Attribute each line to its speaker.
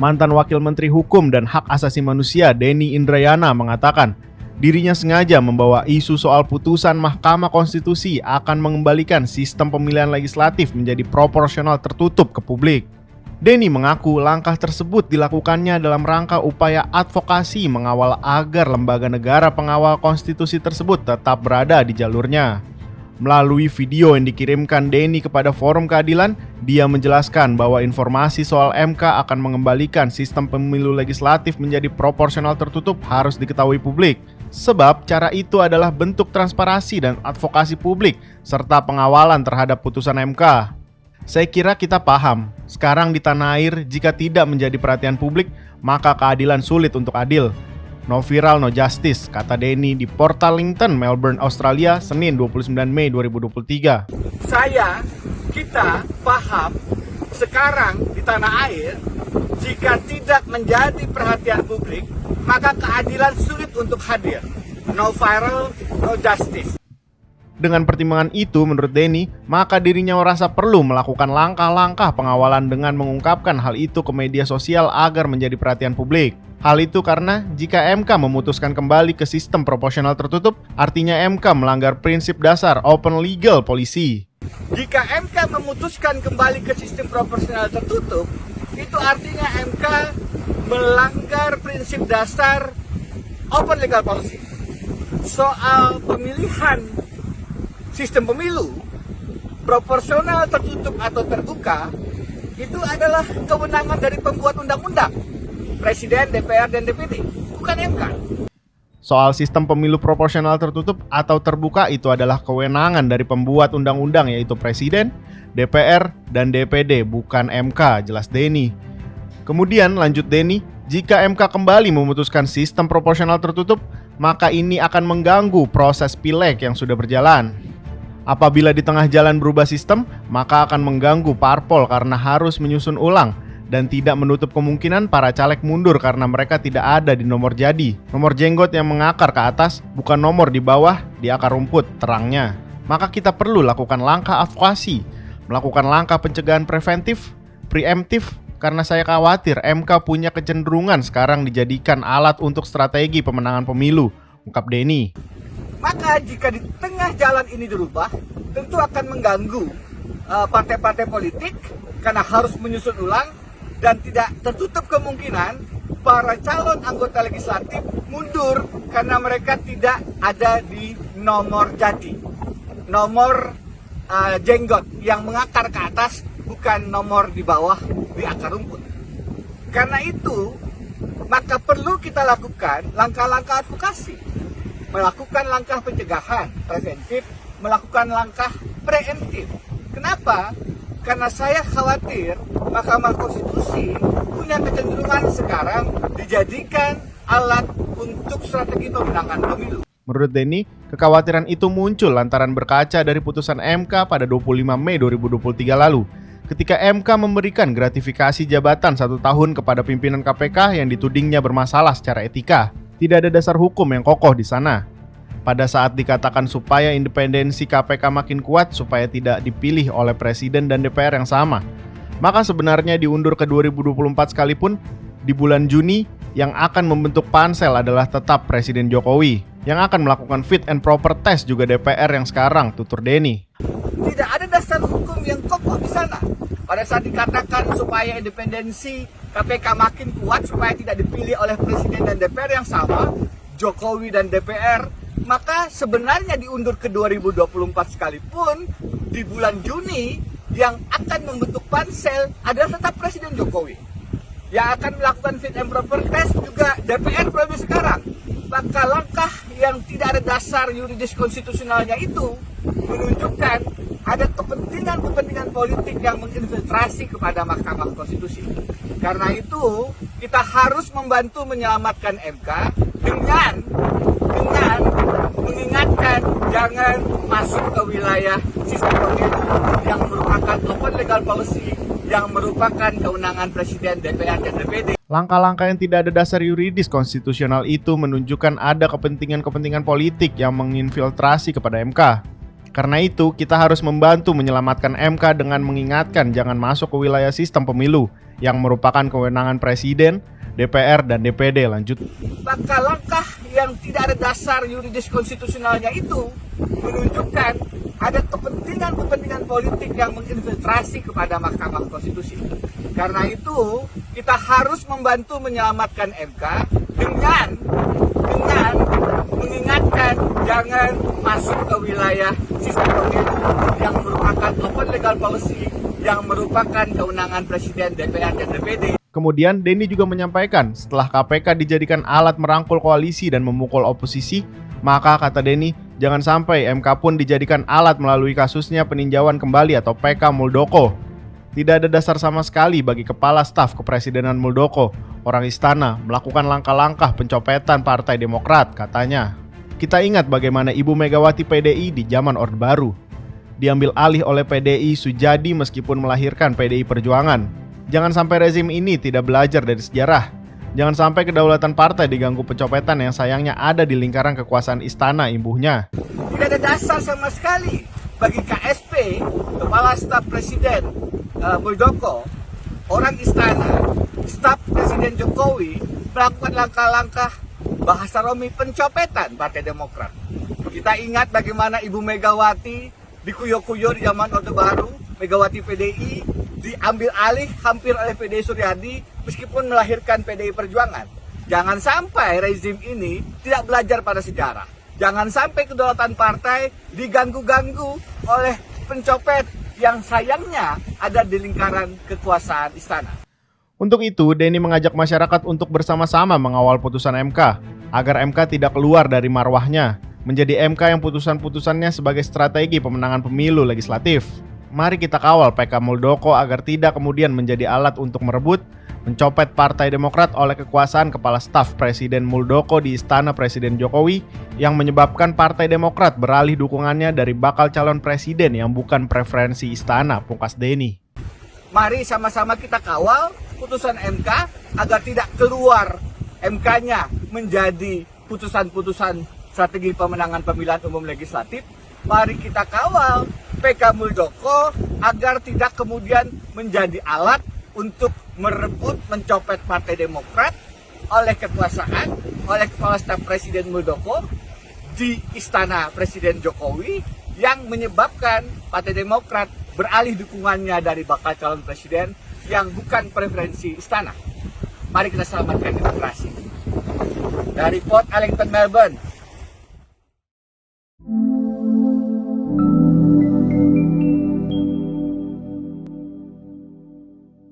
Speaker 1: Mantan Wakil Menteri Hukum dan Hak Asasi Manusia Denny Indrayana mengatakan, dirinya sengaja membawa isu soal putusan Mahkamah Konstitusi akan mengembalikan sistem pemilihan legislatif menjadi proporsional tertutup ke publik. Denny mengaku langkah tersebut dilakukannya dalam rangka upaya advokasi mengawal agar lembaga negara pengawal konstitusi tersebut tetap berada di jalurnya. Melalui video yang dikirimkan Denny kepada Forum Keadilan, dia menjelaskan bahwa informasi soal MK akan mengembalikan sistem pemilu legislatif menjadi proporsional tertutup harus diketahui publik. Sebab cara itu adalah bentuk transparansi dan advokasi publik serta pengawalan terhadap putusan MK. Saya kira kita paham, sekarang di tanah air jika tidak menjadi perhatian publik, maka keadilan sulit untuk adil. No viral, no justice, kata Denny di Portalington, Melbourne, Australia, Senin 29 Mei 2023.
Speaker 2: Kita paham sekarang di tanah air, jika tidak menjadi perhatian publik, maka keadilan sulit untuk hadir. No viral, no justice.
Speaker 1: Dengan pertimbangan itu, menurut Denny, maka dirinya merasa perlu melakukan langkah-langkah pengawalan dengan mengungkapkan hal itu ke media sosial agar menjadi perhatian publik. Hal itu karena jika MK memutuskan kembali ke sistem proporsional tertutup, artinya MK melanggar prinsip dasar open legal policy.
Speaker 2: Jika MK memutuskan kembali ke sistem proporsional tertutup, itu artinya MK melanggar prinsip dasar open legal policy. Soal pemilihan sistem pemilu proporsional tertutup atau terbuka, itu adalah kewenangan dari pembuat undang-undang, Presiden, DPR, dan DPD, bukan MK.
Speaker 1: Soal sistem pemilu proporsional tertutup atau terbuka itu adalah kewenangan dari pembuat undang-undang yaitu Presiden, DPR, dan DPD, bukan MK, jelas Denny. Kemudian lanjut Denny, jika MK kembali memutuskan sistem proporsional tertutup, maka ini akan mengganggu proses pileg yang sudah berjalan. Apabila di tengah jalan berubah sistem, maka akan mengganggu parpol karena harus menyusun ulang dan tidak menutup kemungkinan para caleg mundur karena mereka tidak ada di nomor jadi. Nomor jenggot yang mengakar ke atas, bukan nomor di bawah di akar rumput, terangnya. Maka kita perlu lakukan langkah advokasi, melakukan langkah pencegahan preventif, preemptif, karena saya khawatir MK punya kecenderungan sekarang dijadikan alat untuk strategi pemenangan pemilu, ungkap Denny.
Speaker 2: Maka jika di tengah jalan ini dirubah, tentu akan mengganggu partai-partai politik karena harus menyusun ulang dan tidak tertutup kemungkinan para calon anggota legislatif mundur karena mereka tidak ada di nomor jadi, nomor jenggot yang mengakar ke atas, bukan nomor di bawah di akar rumput. Karena itu, maka perlu kita lakukan langkah-langkah advokasi, melakukan langkah pencegahan preventif, melakukan langkah preemptif. Kenapa? Karena saya khawatir Mahkamah Konstitusi punya kecenderungan sekarang dijadikan alat untuk strategi pemenangan pemilu.
Speaker 1: Menurut Denny, kekhawatiran itu muncul lantaran berkaca dari putusan MK pada 25 Mei 2023 lalu, ketika MK memberikan gratifikasi jabatan 1 tahun kepada pimpinan KPK yang ditudingnya bermasalah secara etika. Tidak ada dasar hukum yang kokoh di sana. Pada saat dikatakan supaya independensi KPK makin kuat supaya tidak dipilih oleh Presiden dan DPR yang sama, maka sebenarnya diundur ke 2024 sekalipun, di bulan Juni yang akan membentuk pansel adalah tetap Presiden Jokowi. Yang akan melakukan fit and proper test juga DPR yang sekarang, tutur Denny.
Speaker 2: Tidak ada dasar hukum yang kokoh di sana. Pada saat dikatakan supaya independensi KPK makin kuat supaya tidak dipilih oleh Presiden dan DPR yang sama, Jokowi dan DPR, maka sebenarnya diundur ke 2024 sekalipun, di bulan Juni yang akan membentuk pansel adalah tetap Presiden Jokowi. Yang akan melakukan fit and proper test juga DPR periode sekarang. Maka langkah yang tidak ada dasar yuridis konstitusionalnya itu menunjukkan ada kepentingan politik yang menginfiltrasi kepada Mahkamah Konstitusi. Karena itu kita harus membantu menyelamatkan MK dengan mengingatkan jangan masuk ke wilayah sistem pemilu yang merupakan open legal policy, yang merupakan kewenangan Presiden, DPR, dan DPD.
Speaker 1: Langkah-langkah yang tidak ada dasar yuridis konstitusional itu menunjukkan ada kepentingan-kepentingan politik yang menginfiltrasi kepada MK. Karena itu, kita harus membantu menyelamatkan MK dengan mengingatkan jangan masuk ke wilayah sistem pemilu yang merupakan kewenangan Presiden, DPR, dan DPD. Lanjut.
Speaker 2: Maka langkah yang tidak ada dasar yuridis konstitusionalnya itu menunjukkan ada kepentingan politik yang menginfiltrasi kepada Mahkamah Konstitusi. Karena itu, kita harus membantu menyelamatkan MK dengan mengingatkan jangan masuk ke wilayah sistem pemilu yang merupakan open legal policy yang merupakan kewenangan Presiden, DPR, dan DPD.
Speaker 1: Kemudian Denny juga menyampaikan setelah KPK dijadikan alat merangkul koalisi dan memukul oposisi, maka kata Denny, jangan sampai MK pun dijadikan alat melalui kasusnya peninjauan kembali atau PK Muldoko. Tidak ada dasar sama sekali bagi Kepala Staf Kepresidenan Muldoko, orang istana, melakukan langkah-langkah pencopetan Partai Demokrat, katanya. Kita ingat bagaimana Ibu Megawati PDI di zaman Orde Baru. Diambil alih oleh PDI Sujadi meskipun melahirkan PDI Perjuangan. Jangan sampai rezim ini tidak belajar dari sejarah. Jangan sampai kedaulatan partai diganggu pencopetan yang sayangnya ada di lingkaran kekuasaan istana, imbuhnya.
Speaker 2: Tidak ada dasar sama sekali bagi KSP, Kepala Staf Presiden Muldoko, orang istana, staf Presiden Jokowi melakukan langkah-langkah bahasa Romi pencopetan Partai Demokrat. Kita ingat bagaimana Ibu Megawati dikuyok-kuyok di zaman Orde Baru, Megawati PDI diambil alih hampir oleh PDI Suryadi meskipun melahirkan PDI Perjuangan. Jangan sampai rezim ini tidak belajar pada sejarah. Jangan sampai kedaulatan partai diganggu-ganggu oleh pencopet yang sayangnya ada di lingkaran kekuasaan istana.
Speaker 1: Untuk itu, Denny mengajak masyarakat untuk bersama-sama mengawal putusan MK, agar MK tidak keluar dari marwahnya, menjadi MK yang putusan-putusannya sebagai strategi pemenangan pemilu legislatif. Mari kita kawal PK Muldoko agar tidak kemudian menjadi alat untuk merebut, mencopet Partai Demokrat oleh kekuasaan Kepala Staf Presiden Muldoko di Istana Presiden Jokowi yang menyebabkan Partai Demokrat beralih dukungannya dari bakal calon presiden yang bukan preferensi istana, pungkas Denny.
Speaker 2: Mari sama-sama kita kawal putusan MK agar tidak keluar MK-nya menjadi putusan-putusan strategi pemenangan pemilihan umum legislatif. Mari kita kawal PK Muldoko agar tidak kemudian menjadi alat untuk merebut, mencopet Partai Demokrat oleh kekuasaan, oleh Kepala Staf Presiden Muldoko di Istana Presiden Jokowi yang menyebabkan Partai Demokrat beralih dukungannya dari bakal calon presiden yang bukan preferensi istana. Mari kita selamatkan demokrasi. Dari Port Ellington, Melbourne,